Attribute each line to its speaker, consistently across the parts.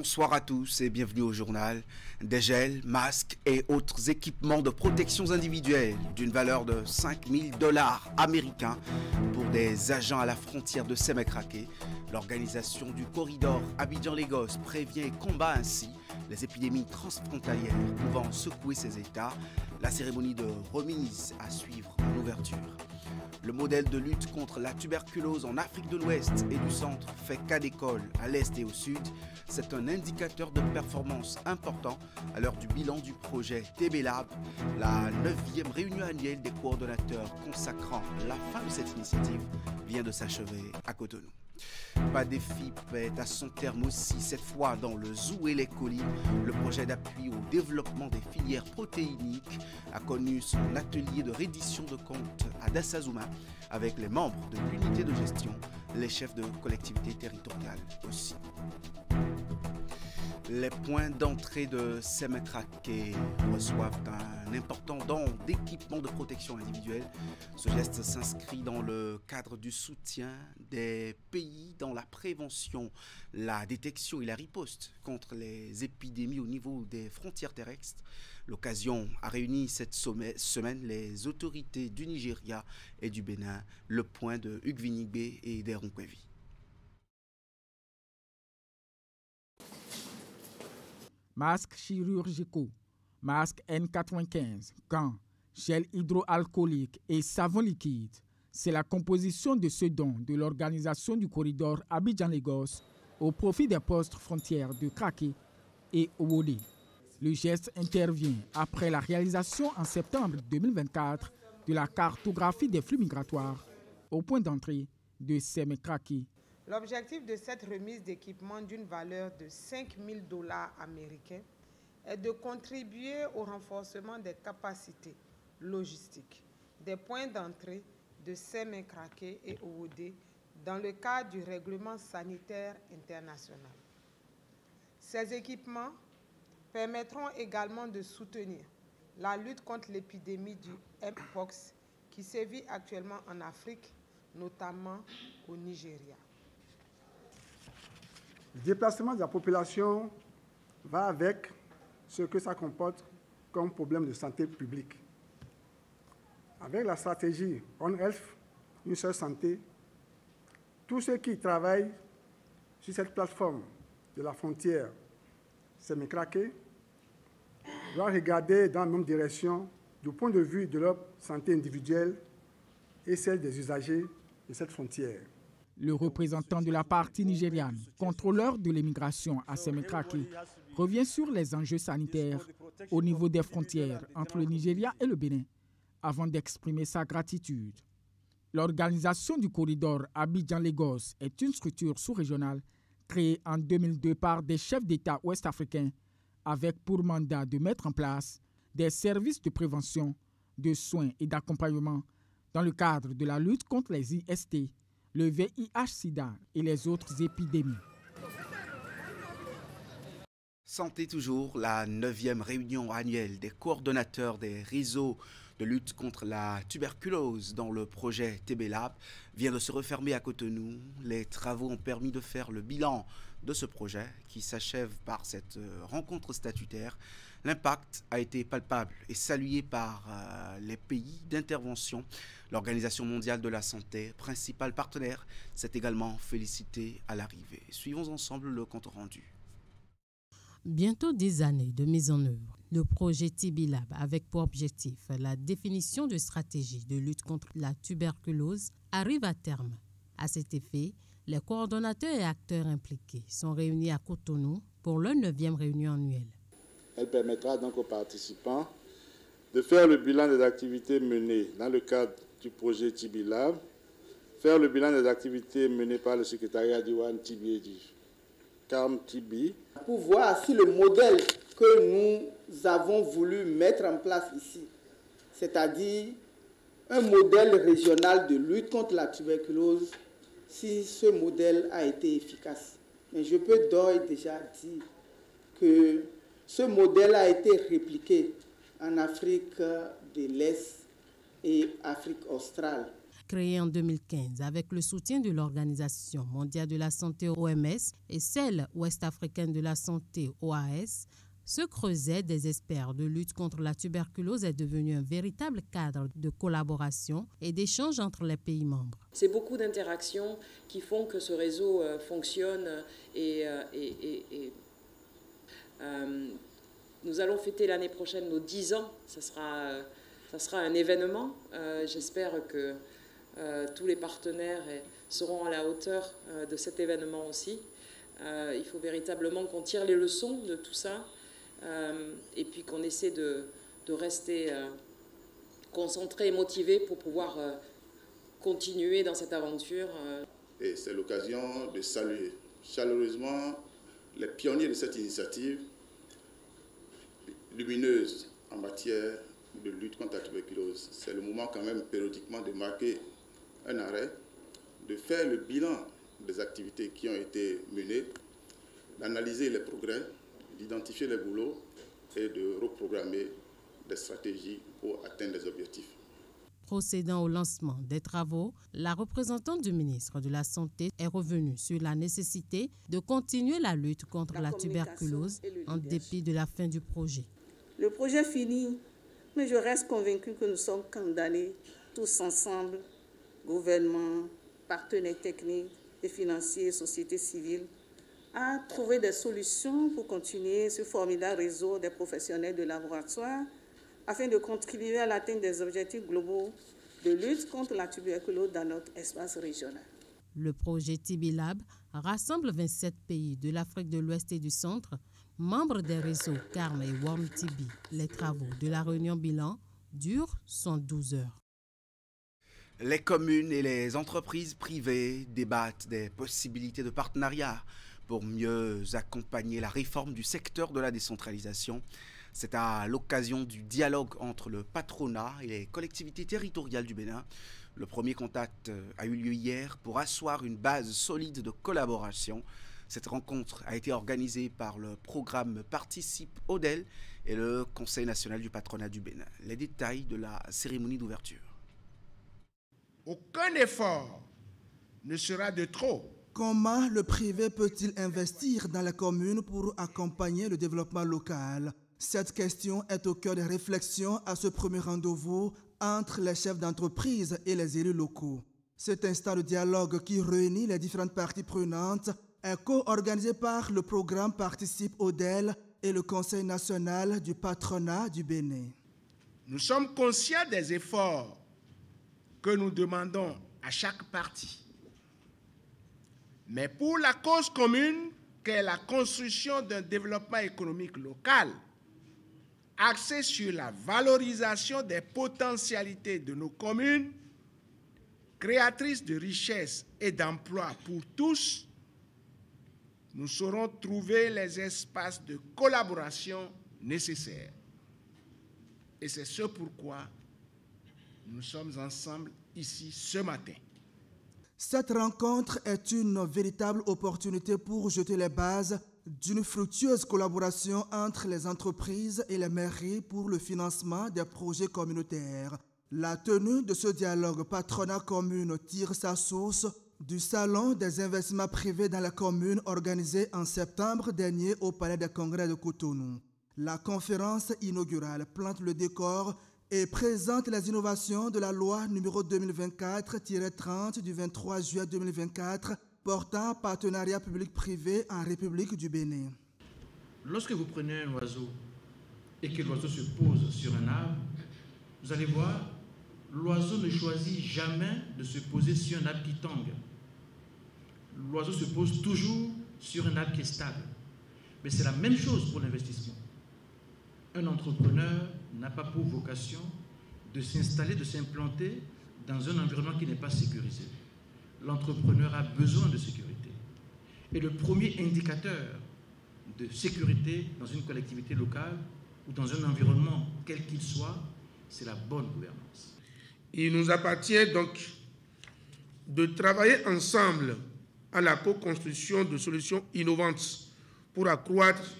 Speaker 1: Bonsoir à tous et bienvenue au journal. Des gels, masques et autres équipements de protection individuelle d'une valeur de 5 000 $ américains pour des agents à la frontière de Sémékraké. L'organisation du corridor Abidjan-Lagos prévient et combat ainsi les épidémies transfrontalières pouvant secouer ces États. La cérémonie de remise à suivre en ouverture. Le modèle de lutte contre la tuberculose en Afrique de l'Ouest et du Centre fait cas d'école à l'Est et au Sud. C'est un indicateur de performance important à l'heure du bilan du projet TB Lab, la 9e réunion annuelle des coordonnateurs consacrant la fin de cette initiative vient de s'achever à Cotonou. PADEFIP est à son terme aussi, cette fois dans le Zouélé Colis. Le projet d'appui au développement des filières protéiniques a connu son atelier de reddition de comptes à Dassazouma avec les membres de l'unité de gestion, les chefs de collectivités territoriales aussi. Les points d'entrée de Sémékraké reçoivent un important don d'équipements de protection individuelle. Ce geste s'inscrit dans le cadre du soutien des pays dans la prévention, la détection et la riposte contre les épidémies au niveau des frontières terrestres. L'occasion a réuni cette semaine les autorités du Nigeria et du Bénin, le point de Hugues Vinigbe et d'Eronkwevi.
Speaker 2: Masques chirurgicaux, masques N95, gants, gel hydroalcoolique et savon liquide. C'est la composition de ce don de l'organisation du corridor Abidjan-Lagos au profit des postes frontières de Kraké et Owodé. Le geste intervient après la réalisation en septembre 2024 de la cartographie des flux migratoires au point d'entrée de Sémékraké.
Speaker 3: L'objectif de cette remise d'équipement d'une valeur de 5 000 $ américains est de contribuer au renforcement des capacités logistiques des points d'entrée de Sémékraké et Owodé dans le cadre du règlement sanitaire international. Ces équipements permettront également de soutenir la lutte contre l'épidémie du Mpox qui sévit actuellement en Afrique, notamment au Nigeria.
Speaker 4: Le déplacement de la population va avec ce que ça comporte comme problème de santé publique. Avec la stratégie One Health, une seule santé, tous ceux qui travaillent sur cette plateforme de la frontière Sémékraké doivent regarder dans la même direction du point de vue de leur santé individuelle et celle des usagers de cette frontière.
Speaker 2: Le représentant de la partie nigériane, contrôleur de l'immigration à Sémékraké, revient sur les enjeux sanitaires au niveau des frontières entre le Nigeria et le Bénin, avant d'exprimer sa gratitude. L'organisation du corridor Abidjan-Lagos est une structure sous-régionale créée en 2002 par des chefs d'État ouest-africains avec pour mandat de mettre en place des services de prévention, de soins et d'accompagnement dans le cadre de la lutte contre les IST, le VIH-Sida et les autres épidémies.
Speaker 1: Santé toujours, la 9e réunion annuelle des coordonnateurs des réseaux de lutte contre la tuberculose dans le projet TB Lab vient de se refermer à Cotonou. Les travaux ont permis de faire le bilan de ce projet qui s'achève par cette rencontre statutaire. L'impact a été palpable et salué par les pays d'intervention. L'Organisation mondiale de la santé, principal partenaire, s'est également félicité à l'arrivée. Suivons ensemble le compte rendu.
Speaker 5: Bientôt 10 années de mise en œuvre, le projet TB Lab avec pour objectif la définition de stratégies de lutte contre la tuberculose arrive à terme. À cet effet, les coordonnateurs et acteurs impliqués sont réunis à Cotonou pour leur 9e réunion annuelle.
Speaker 6: Elle permettra donc aux participants de faire le bilan des activités menées dans le cadre du projet TB Lab, faire le bilan des activités menées par le secrétariat d'Iwan TB et du CARM TB,
Speaker 7: pour voir si le modèle que nous avons voulu mettre en place ici, c'est-à-dire un modèle régional de lutte contre la tuberculose, si ce modèle a été efficace. Mais je peux d'ores et déjà dire que ce modèle a été répliqué en Afrique de l'Est et Afrique australe.
Speaker 5: Créée en 2015 avec le soutien de l'Organisation mondiale de la santé OMS et celle ouest-africaine de la santé OAS, ce creuset des experts de lutte contre la tuberculose est devenu un véritable cadre de collaboration et d'échange entre les pays membres.
Speaker 8: C'est beaucoup d'interactions qui font que ce réseau fonctionne et nous allons fêter l'année prochaine nos 10 ans. Ça sera un événement. J'espère que tous les partenaires seront à la hauteur de cet événement aussi. Il faut véritablement qu'on tire les leçons de tout ça. Et puis qu'on essaie de rester concentré et motivé pour pouvoir continuer dans cette aventure.
Speaker 6: Et c'est l'occasion de saluer chaleureusement les pionniers de cette initiative lumineuse en matière de lutte contre la tuberculose. C'est le moment quand même périodiquement de marquer un arrêt, de faire le bilan des activités qui ont été menées, d'analyser les progrès, d'identifier les boulots et de reprogrammer des stratégies pour atteindre les objectifs.
Speaker 5: Procédant au lancement des travaux, la représentante du ministre de la Santé est revenue sur la nécessité de continuer la lutte contre la tuberculose en dépit de la fin du projet.
Speaker 9: Le projet finit, mais je reste convaincue que nous sommes condamnés tous ensemble, gouvernement, partenaires techniques et financiers, société civile, à trouver des solutions pour continuer ce formidable réseau des professionnels de laboratoire afin de contribuer à l'atteinte des objectifs globaux de lutte contre la tuberculose dans notre espace régional.
Speaker 5: Le projet TB-Lab rassemble 27 pays de l'Afrique de l'Ouest et du Centre, membres des réseaux CARM et WORM-TB. Les travaux de la réunion bilan durent 112 heures.
Speaker 1: Les communes et les entreprises privées débattent des possibilités de partenariat pour mieux accompagner la réforme du secteur de la décentralisation. C'est à l'occasion du dialogue entre le patronat et les collectivités territoriales du Bénin. Le premier contact a eu lieu hier pour asseoir une base solide de collaboration. Cette rencontre a été organisée par le programme Participe ODEL et le Conseil national du patronat du Bénin. Les détails de la cérémonie d'ouverture.
Speaker 10: Aucun effort ne sera de trop.
Speaker 11: Comment le privé peut-il investir dans la commune pour accompagner le développement local? Cette question est au cœur des réflexions à ce premier rendez-vous entre les chefs d'entreprise et les élus locaux. Cet instant de dialogue qui réunit les différentes parties prenantes est co-organisé par le programme Participe ODEL et le Conseil national du patronat du Bénin.
Speaker 10: Nous sommes conscients des efforts que nous demandons à chaque partie. Mais pour la cause commune, qu'est la construction d'un développement économique local, axé sur la valorisation des potentialités de nos communes, créatrices de richesses et d'emplois pour tous, nous saurons trouver les espaces de collaboration nécessaires. Et c'est ce pourquoi nous sommes ensemble ici ce matin.
Speaker 11: Cette rencontre est une véritable opportunité pour jeter les bases d'une fructueuse collaboration entre les entreprises et les mairies pour le financement des projets communautaires. La tenue de ce dialogue patronat commune tire sa source du Salon des investissements privés dans la commune organisé en septembre dernier au Palais des Congrès de Cotonou. La conférence inaugurale plante le décor et présente les innovations de la loi numéro 2024-30 du 23 juillet 2024 portant partenariat public-privé en République du Bénin.
Speaker 12: Lorsque vous prenez un oiseau et que l'oiseau se pose sur un arbre, vous allez voir, l'oiseau ne choisit jamais de se poser sur un arbre qui tangue. L'oiseau se pose toujours sur un arbre qui est stable. Mais c'est la même chose pour l'investissement. Un entrepreneur n'a pas pour vocation de s'installer, de s'implanter dans un environnement qui n'est pas sécurisé. L'entrepreneur a besoin de sécurité. Et le premier indicateur de sécurité dans une collectivité locale ou dans un environnement quel qu'il soit, c'est la bonne gouvernance.
Speaker 10: Il nous appartient donc de travailler ensemble à la co-construction de solutions innovantes pour accroître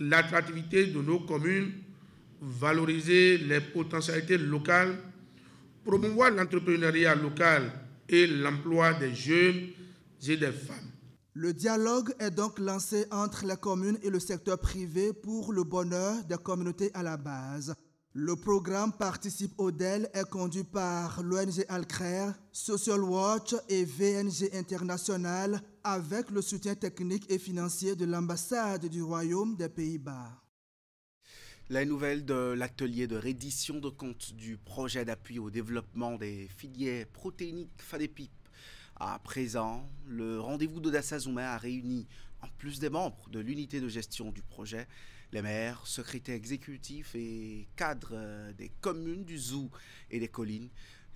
Speaker 10: l'attractivité de nos communes, valoriser les potentialités locales, promouvoir l'entrepreneuriat local et l'emploi des jeunes et des femmes.
Speaker 11: Le dialogue est donc lancé entre les communes et le secteur privé pour le bonheur des communautés à la base. Le programme Participe Odel est conduit par l'ONG Alcrer, Social Watch et VNG International avec le soutien technique et financier de l'ambassade du Royaume des Pays-Bas.
Speaker 1: La nouvelle de l'atelier de reddition de comptes du projet d'appui au développement des filières protéiniques FADEPIP. À présent, le rendez-vous d'Odassa Zouma a réuni, en plus des membres de l'unité de gestion du projet, les maires, secrétaires exécutifs et cadres des communes du Zou et des collines,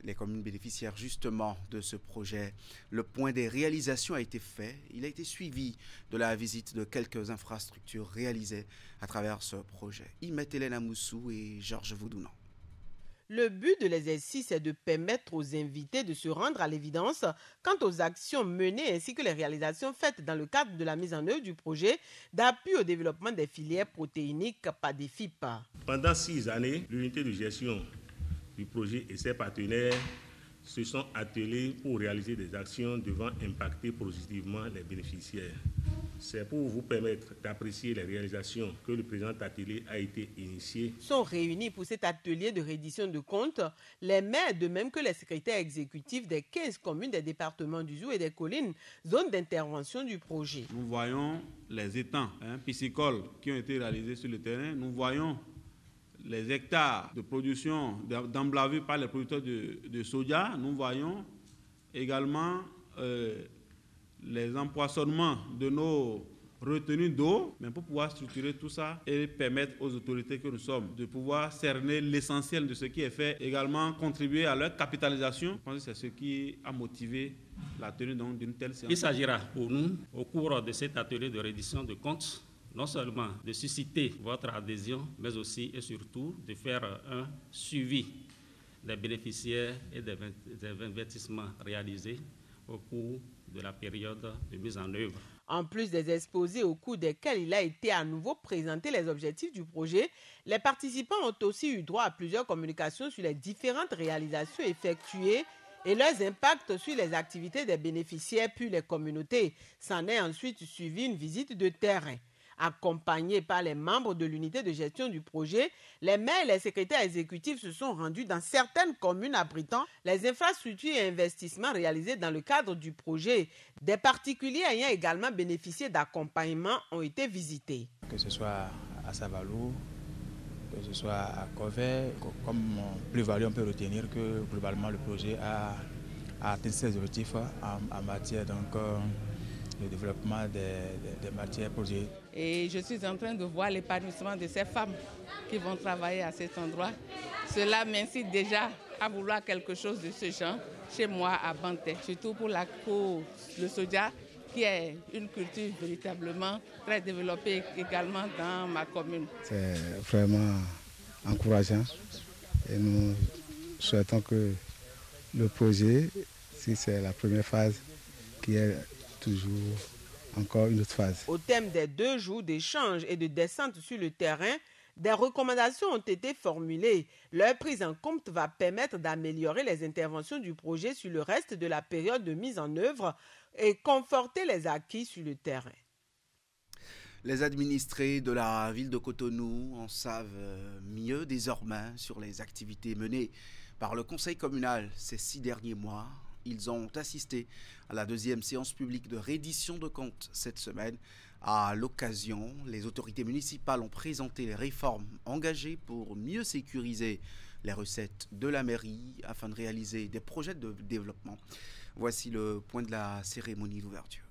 Speaker 1: les communes bénéficiaires justement de ce projet. Le point des réalisations a été fait. Il a été suivi de la visite de quelques infrastructures réalisées à travers ce projet. Imet Hélène Amoussou et Georges Voudounan.
Speaker 13: Le but de l'exercice est de permettre aux invités de se rendre à l'évidence quant aux actions menées ainsi que les réalisations faites dans le cadre de la mise en œuvre du projet d'appui au développement des filières protéiniques FADEPIP.
Speaker 14: Pendant 6 années, l'unité de gestion du projet et ses partenaires se sont attelés pour réaliser des actions devant impacter positivement les bénéficiaires. C'est pour vous permettre d'apprécier les réalisations que le présent atelier a été initié.
Speaker 13: Sont réunis pour cet atelier de reddition de comptes les maires de même que les secrétaires exécutifs des 15 communes des départements du Zou et des collines, zone d'intervention du projet.
Speaker 15: Nous voyons les étangs piscicoles qui ont été réalisés sur le terrain. Nous voyons les hectares de production d'emblavés par les producteurs de soja. Nous voyons également les empoisonnements de nos retenues d'eau, mais pour pouvoir structurer tout ça et permettre aux autorités que nous sommes de pouvoir cerner l'essentiel de ce qui est fait, également contribuer à leur capitalisation. Je pense que c'est ce qui a motivé la tenue d'une telle séance.
Speaker 16: Il s'agira pour nous, au cours de cet atelier de reddition de comptes, non seulement de susciter votre adhésion, mais aussi et surtout de faire un suivi des bénéficiaires et des investissements réalisés au cours de la période de mise en œuvre.
Speaker 13: En plus des exposés au cours desquels il a été à nouveau présenté les objectifs du projet, les participants ont aussi eu droit à plusieurs communications sur les différentes réalisations effectuées et leurs impacts sur les activités des bénéficiaires puis les communautés. S'en est ensuite suivi une visite de terrain. Accompagnés par les membres de l'unité de gestion du projet, les maires et les secrétaires exécutifs se sont rendus dans certaines communes abritant les infrastructures et investissements réalisés dans le cadre du projet. Des particuliers ayant également bénéficié d'accompagnement ont été visités.
Speaker 17: Que ce soit à Savalou, que ce soit à Covet, comme plus-value, on peut retenir que globalement le projet a atteint ses objectifs en matière de développement des matières produites.
Speaker 18: Et je suis en train de voir l'épanouissement de ces femmes qui vont travailler à cet endroit. Cela m'incite déjà à vouloir quelque chose de ce genre chez moi à Banté, surtout pour le soja, qui est une culture véritablement très développée également dans ma commune.
Speaker 19: C'est vraiment encourageant et nous souhaitons que le projet, si c'est la première phase, qui est toujours encore une autre phase.
Speaker 13: Au thème des 2 jours d'échange et de descente sur le terrain, des recommandations ont été formulées. Leur prise en compte va permettre d'améliorer les interventions du projet sur le reste de la période de mise en œuvre et conforter les acquis sur le terrain.
Speaker 1: Les administrés de la ville de Cotonou en savent mieux désormais sur les activités menées par le conseil communal ces 6 derniers mois. Ils ont assisté à la 2e séance publique de reddition de comptes cette semaine. À l'occasion, les autorités municipales ont présenté les réformes engagées pour mieux sécuriser les recettes de la mairie afin de réaliser des projets de développement. Voici le point de la cérémonie d'ouverture.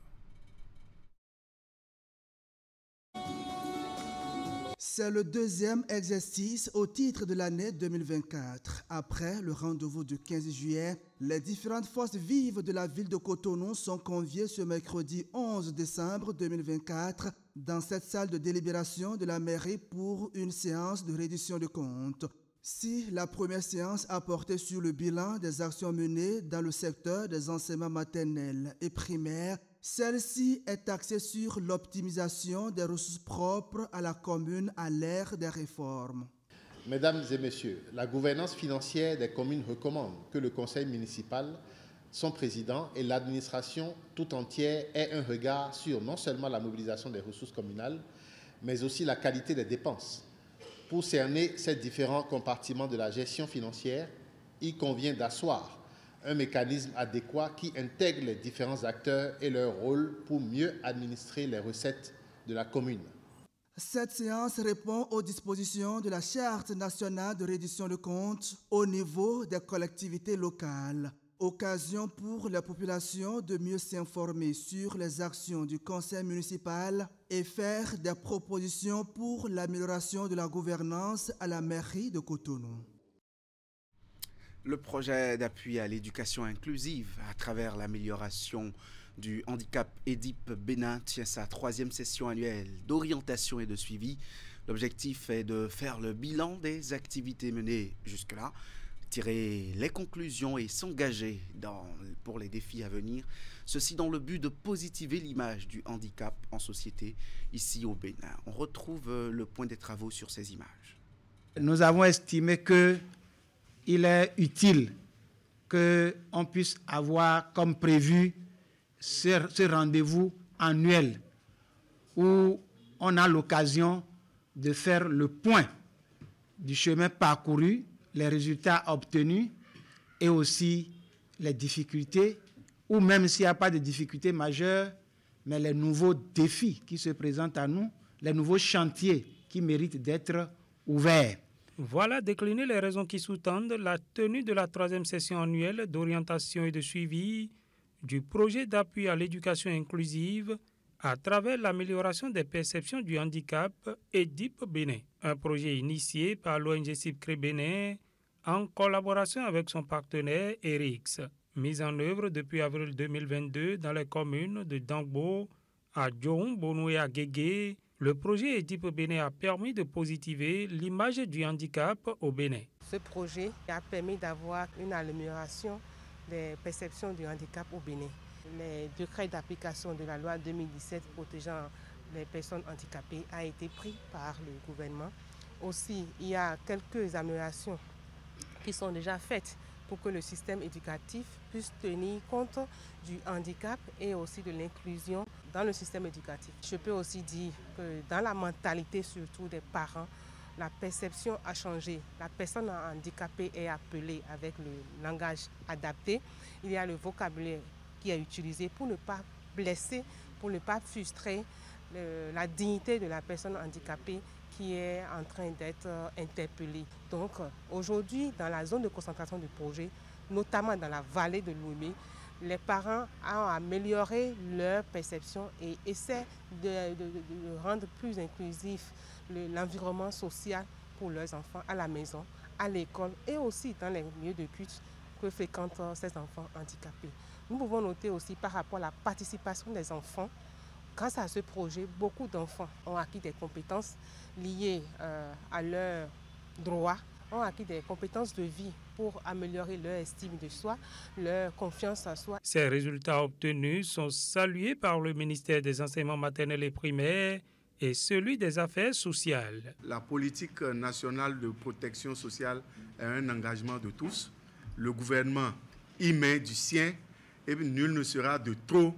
Speaker 11: C'est le 2e exercice au titre de l'année 2024. Après le rendez-vous du 15 juillet, les différentes forces vives de la ville de Cotonou sont conviées ce mercredi 11 décembre 2024 dans cette salle de délibération de la mairie pour une séance de reddition de comptes. Si la première séance a porté sur le bilan des actions menées dans le secteur des enseignements maternels et primaires, celle-ci est axée sur l'optimisation des ressources propres à la commune à l'ère des réformes.
Speaker 20: Mesdames et messieurs, la gouvernance financière des communes recommande que le conseil municipal, son président et l'administration tout entière aient un regard sur non seulement la mobilisation des ressources communales, mais aussi la qualité des dépenses. Pour cerner ces différents compartiments de la gestion financière, il convient d'asseoir un mécanisme adéquat qui intègre les différents acteurs et leur rôle pour mieux administrer les recettes de la commune.
Speaker 11: Cette séance répond aux dispositions de la Charte nationale de reddition de comptes au niveau des collectivités locales. Occasion pour la population de mieux s'informer sur les actions du conseil municipal et faire des propositions pour l'amélioration de la gouvernance à la mairie de Cotonou.
Speaker 1: Le projet d'appui à l'éducation inclusive à travers l'amélioration du handicap EDIP Bénin tient sa 3e session annuelle d'orientation et de suivi. L'objectif est de faire le bilan des activités menées jusque-là, tirer les conclusions et s'engager pour les défis à venir. Ceci dans le but de positiver l'image du handicap en société ici au Bénin. On retrouve le point des travaux sur ces images.
Speaker 21: Nous avons estimé qu'il est utile qu'on puisse avoir comme prévu ce rendez-vous annuel où on a l'occasion de faire le point du chemin parcouru, les résultats obtenus et aussi les difficultés, ou même s'il n'y a pas de difficultés majeures, mais les nouveaux défis qui se présentent à nous, les nouveaux chantiers qui méritent d'être ouverts.
Speaker 22: Voilà décliner les raisons qui sous-tendent la tenue de la 3e session annuelle d'orientation et de suivi du projet d'appui à l'éducation inclusive à travers l'amélioration des perceptions du handicap EDIP Bénin, un projet initié par l'ONG CIPCRE Bénin en collaboration avec son partenaire ERIX, mis en œuvre depuis avril 2022 dans les communes de Dangbo, à Djon, Bonou et à Guégué. Le projet EDIP Bénin a permis de positiver l'image du handicap au Bénin.
Speaker 23: Ce projet a permis d'avoir une amélioration des perceptions du handicap au Bénin. Les décrets d'application de la loi 2017 protégeant les personnes handicapées a été pris par le gouvernement. Aussi, il y a quelques améliorations qui sont déjà faites pour que le système éducatif puisse tenir compte du handicap et aussi de l'inclusion dans le système éducatif. Je peux aussi dire que dans la mentalité surtout des parents, la perception a changé. La personne handicapée est appelée avec le langage adapté. Il y a le vocabulaire qui est utilisé pour ne pas blesser, pour ne pas frustrer la dignité de la personne handicapée qui est en train d'être interpellée. Donc aujourd'hui, dans la zone de concentration du projet, notamment dans la vallée de l'Ouémé, les parents ont amélioré leur perception et essaient de rendre plus inclusif l'environnement social pour leurs enfants à la maison, à l'école et aussi dans les lieux de culte que fréquentent ces enfants handicapés. Nous pouvons noter aussi par rapport à la participation des enfants. Grâce à ce projet, beaucoup d'enfants ont acquis des compétences liées à leurs droits, ont acquis des compétences de vie pour améliorer leur estime de soi, leur confiance en soi.
Speaker 22: Ces résultats obtenus sont salués par le ministère des Enseignements maternels et primaires et celui des Affaires sociales.
Speaker 24: La politique nationale de protection sociale est un engagement de tous. Le gouvernement y met du sien et nul ne sera de trop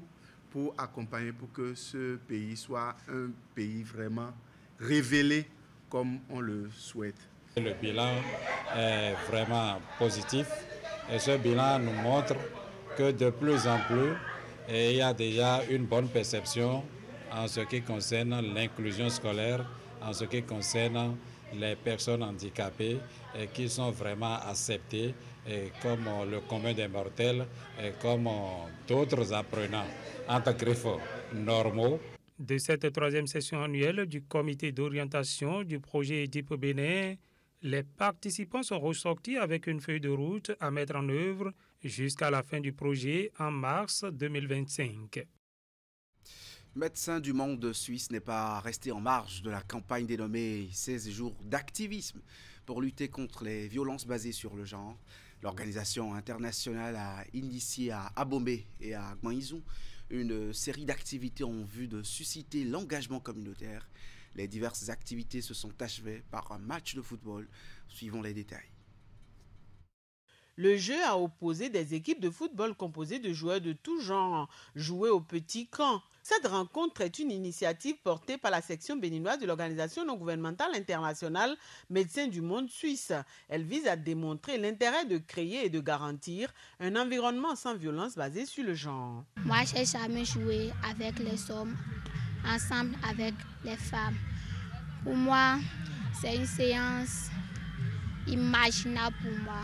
Speaker 24: pour accompagner, pour que ce pays soit un pays vraiment révélé comme on le souhaite.
Speaker 25: Le bilan est vraiment positif et ce bilan nous montre que de plus en plus, il y a déjà une bonne perception en ce qui concerne l'inclusion scolaire, en ce qui concerne les personnes handicapées et qui sont vraiment acceptées comme le commun des mortels et comme d'autres apprenants en tant que normaux.
Speaker 22: De cette 3e session annuelle du comité d'orientation du projet EDIP Bénin, les participants sont ressortis avec une feuille de route à mettre en œuvre jusqu'à la fin du projet en mars 2025.
Speaker 1: Médecins du monde suisse n'est pas resté en marge de la campagne dénommée 16 jours d'activisme pour lutter contre les violences basées sur le genre. L'organisation internationale a initié à Abomey et à Gmaïzou une série d'activités en vue de susciter l'engagement communautaire. Les diverses activités se sont achevées par un match de football. Suivons les détails.
Speaker 13: Le jeu a opposé des équipes de football composées de joueurs de tout genre, joués au petit camp. Cette rencontre est une initiative portée par la section béninoise de l'organisation non gouvernementale internationale Médecins du Monde Suisse. Elle vise à démontrer l'intérêt de créer et de garantir un environnement sans violence basé sur le genre.
Speaker 2: Moi, j'ai jamais joué avec les hommes, ensemble avec les femmes. Pour moi, c'est une séance imaginable pour moi.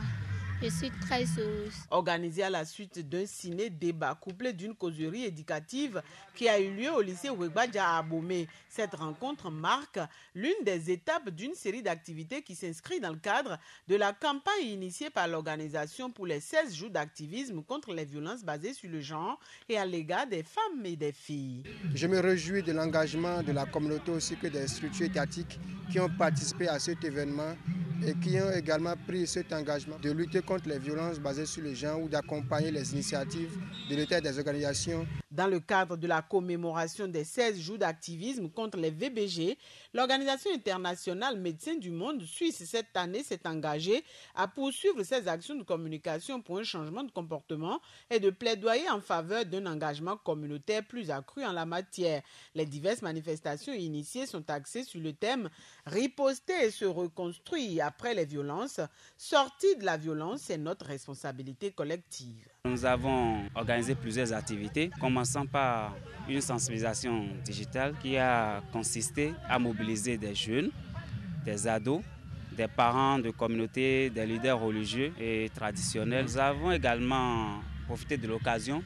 Speaker 2: Je suis très heureuse.
Speaker 13: Organisée à la suite d'un ciné-débat couplé d'une causerie éducative qui a eu lieu au lycée Ouégbadja à Abomey, cette rencontre marque l'une des étapes d'une série d'activités qui s'inscrit dans le cadre de la campagne initiée par l'organisation pour les 16 jours d'activisme contre les violences basées sur le genre et à l'égard des femmes et des filles.
Speaker 3: Je me réjouis de l'engagement de la communauté ainsi que des structures étatiques qui ont participé à cet événement et qui ont également pris cet engagement de lutter contre les violences basées sur le genre ou d'accompagner les initiatives de l'État et des organisations.
Speaker 13: Dans le cadre de la commémoration des 16 jours d'activisme contre les VBG, l'Organisation internationale Médecins du Monde Suisse cette année s'est engagée à poursuivre ses actions de communication pour un changement de comportement et de plaidoyer en faveur d'un engagement communautaire plus accru en la matière. Les diverses manifestations initiées sont axées sur le thème « Riposter et se reconstruire après les violences, sortir de la violence, c'est notre responsabilité collective ».
Speaker 4: Nous avons organisé plusieurs activités, commençant par une sensibilisation digitale qui a consisté à mobiliser des jeunes, des ados, des parents de communautés, des leaders religieux et traditionnels. Nous avons également profité de l'occasion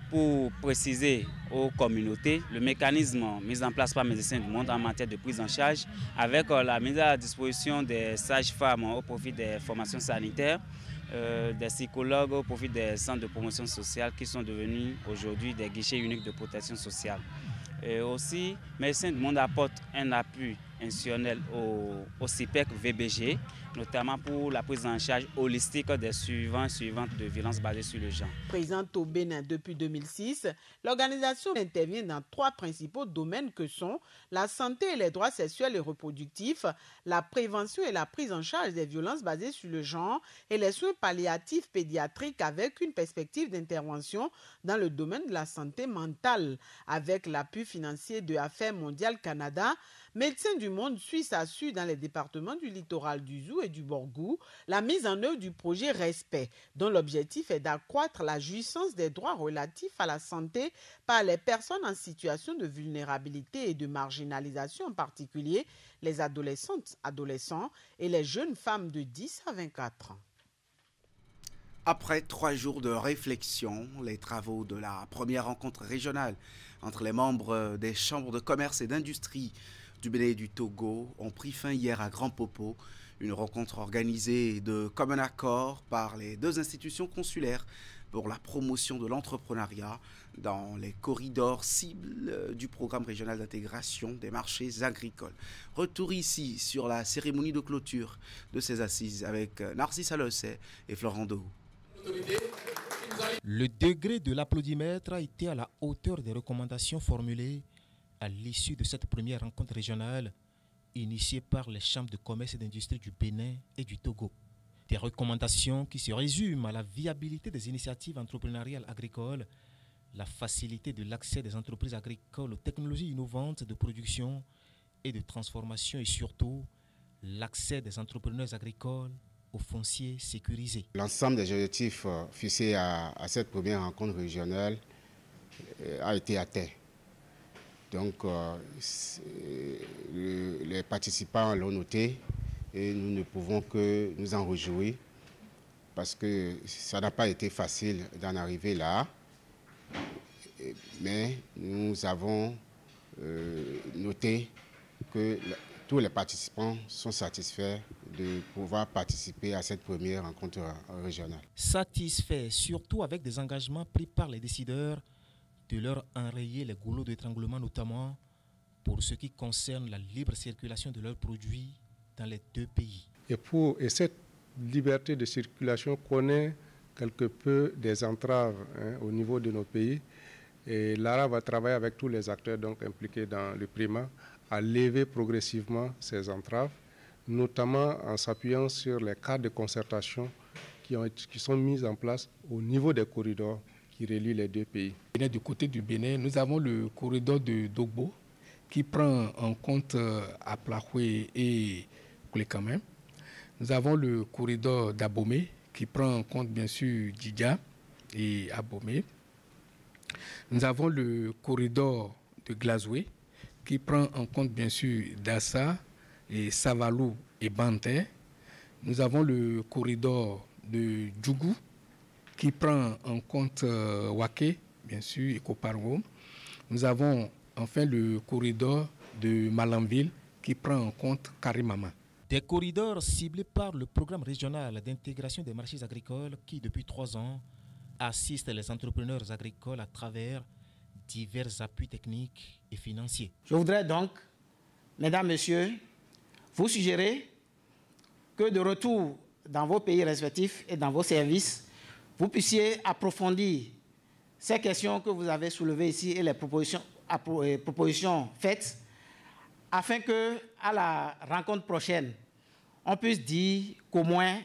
Speaker 4: pour préciser aux communautés le mécanisme mis en place par Médecins du Monde en matière de prise en charge avec la mise à disposition des sages-femmes au profit des formations sanitaires, des psychologues au profit des centres de promotion sociale qui sont devenus aujourd'hui des guichets uniques de protection sociale. Et aussi, Médecins du Monde apporte un appui institutionnel au CIPEC VBG, notamment pour la prise en charge holistique des suivantes de violences basées sur le genre.
Speaker 13: Présente au Bénin depuis 2006, l'organisation intervient dans 3 principaux domaines que sont la santé et les droits sexuels et reproductifs, la prévention et la prise en charge des violences basées sur le genre et les soins palliatifs pédiatriques avec une perspective d'intervention dans le domaine de la santé mentale. Avec l'appui financier de Affaires mondiales Canada, Médecins du Monde Suisse assure dans les départements du littoral du Zou et du Borgou la mise en œuvre du projet Respect, dont l'objectif est d'accroître la jouissance des droits relatifs à la santé par les personnes en situation de vulnérabilité et de marginalisation, en particulier les adolescentes, adolescents et les jeunes femmes de 10 à 24 ans.
Speaker 1: Après 3 jours de réflexion, les travaux de la première rencontre régionale entre les membres des chambres de commerce et d'industrie du Bénin et du Togo ont pris fin hier à Grand Popo, une rencontre organisée de commun accord par les 2 institutions consulaires pour la promotion de l'entrepreneuriat dans les corridors cibles du programme régional d'intégration des marchés agricoles. Retour ici sur la cérémonie de clôture de ces assises avec Narcisse Alossé et Florent Dehou.
Speaker 7: Le degré de l'applaudimètre a été à la hauteur des recommandations formulées à l'issue de cette première rencontre régionale initiée par les chambres de commerce et d'industrie du Bénin et du Togo. Des recommandations qui se résument à la viabilité des initiatives entrepreneuriales agricoles, la facilité de l'accès des entreprises agricoles aux technologies innovantes de production et de transformation et surtout l'accès des entrepreneurs agricoles au foncier sécurisé.
Speaker 8: L'ensemble des objectifs fixés à cette première rencontre régionale a été atteint. Donc, les participants l'ont noté et nous ne pouvons que nous en réjouir parce que ça n'a pas été facile d'en arriver là. Mais nous avons noté que tous les participants sont satisfaits de pouvoir participer à cette première rencontre régionale.
Speaker 7: Satisfaits, surtout avec des engagements pris par les décideurs de leur enrayer les goulots d'étranglement, notamment pour ce qui concerne la libre circulation de leurs produits dans les 2 pays.
Speaker 26: Et cette liberté de circulation connaît quelque peu des entraves au niveau de nos pays. Et l'ARA va travailler avec tous les acteurs donc impliqués dans le primat à lever progressivement ces entraves, notamment en s'appuyant sur les cadres de concertation qui sont mis en place au niveau des corridors qui relient les deux pays.
Speaker 5: Du côté du Bénin, nous avons le corridor de Dogbo qui prend en compte Aplahoué et Koulekamé. Nous avons le corridor d'Abomey qui prend en compte bien sûr Djidja et Abomey. Nous avons le corridor de Glazoué qui prend en compte bien sûr Dassa et Savalou et Banté. Nous avons le corridor de Djougou qui prend en compte Waké, bien sûr, et Kopargo. Nous avons enfin le corridor de Malanville qui prend en compte Karimama.
Speaker 7: Des corridors ciblés par le programme régional d'intégration des marchés agricoles qui, depuis 3 ans, assiste les entrepreneurs agricoles à travers divers appuis techniques et financiers.
Speaker 6: Je voudrais donc, mesdames, messieurs, vous suggérer que de retour dans vos pays respectifs et dans vos services, vous puissiez approfondir ces questions que vous avez soulevées ici et les propositions faites, afin que, à la rencontre prochaine, on puisse dire qu'au moins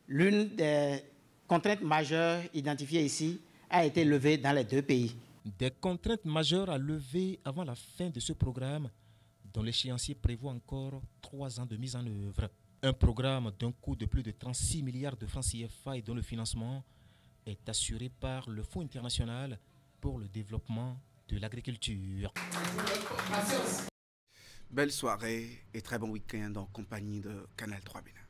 Speaker 6: l'une des contraintes majeures identifiées ici a été levée dans les deux pays.
Speaker 7: Des contraintes majeures à lever avant la fin de ce programme, dont l'échéancier prévoit encore 3 ans de mise en œuvre. Un programme d'un coût de plus de 36 milliards de francs CFA et dont le financement est assuré par le Fonds international pour le développement de l'agriculture.
Speaker 1: Belle soirée et très bon week-end en compagnie de Canal 3 Bénin.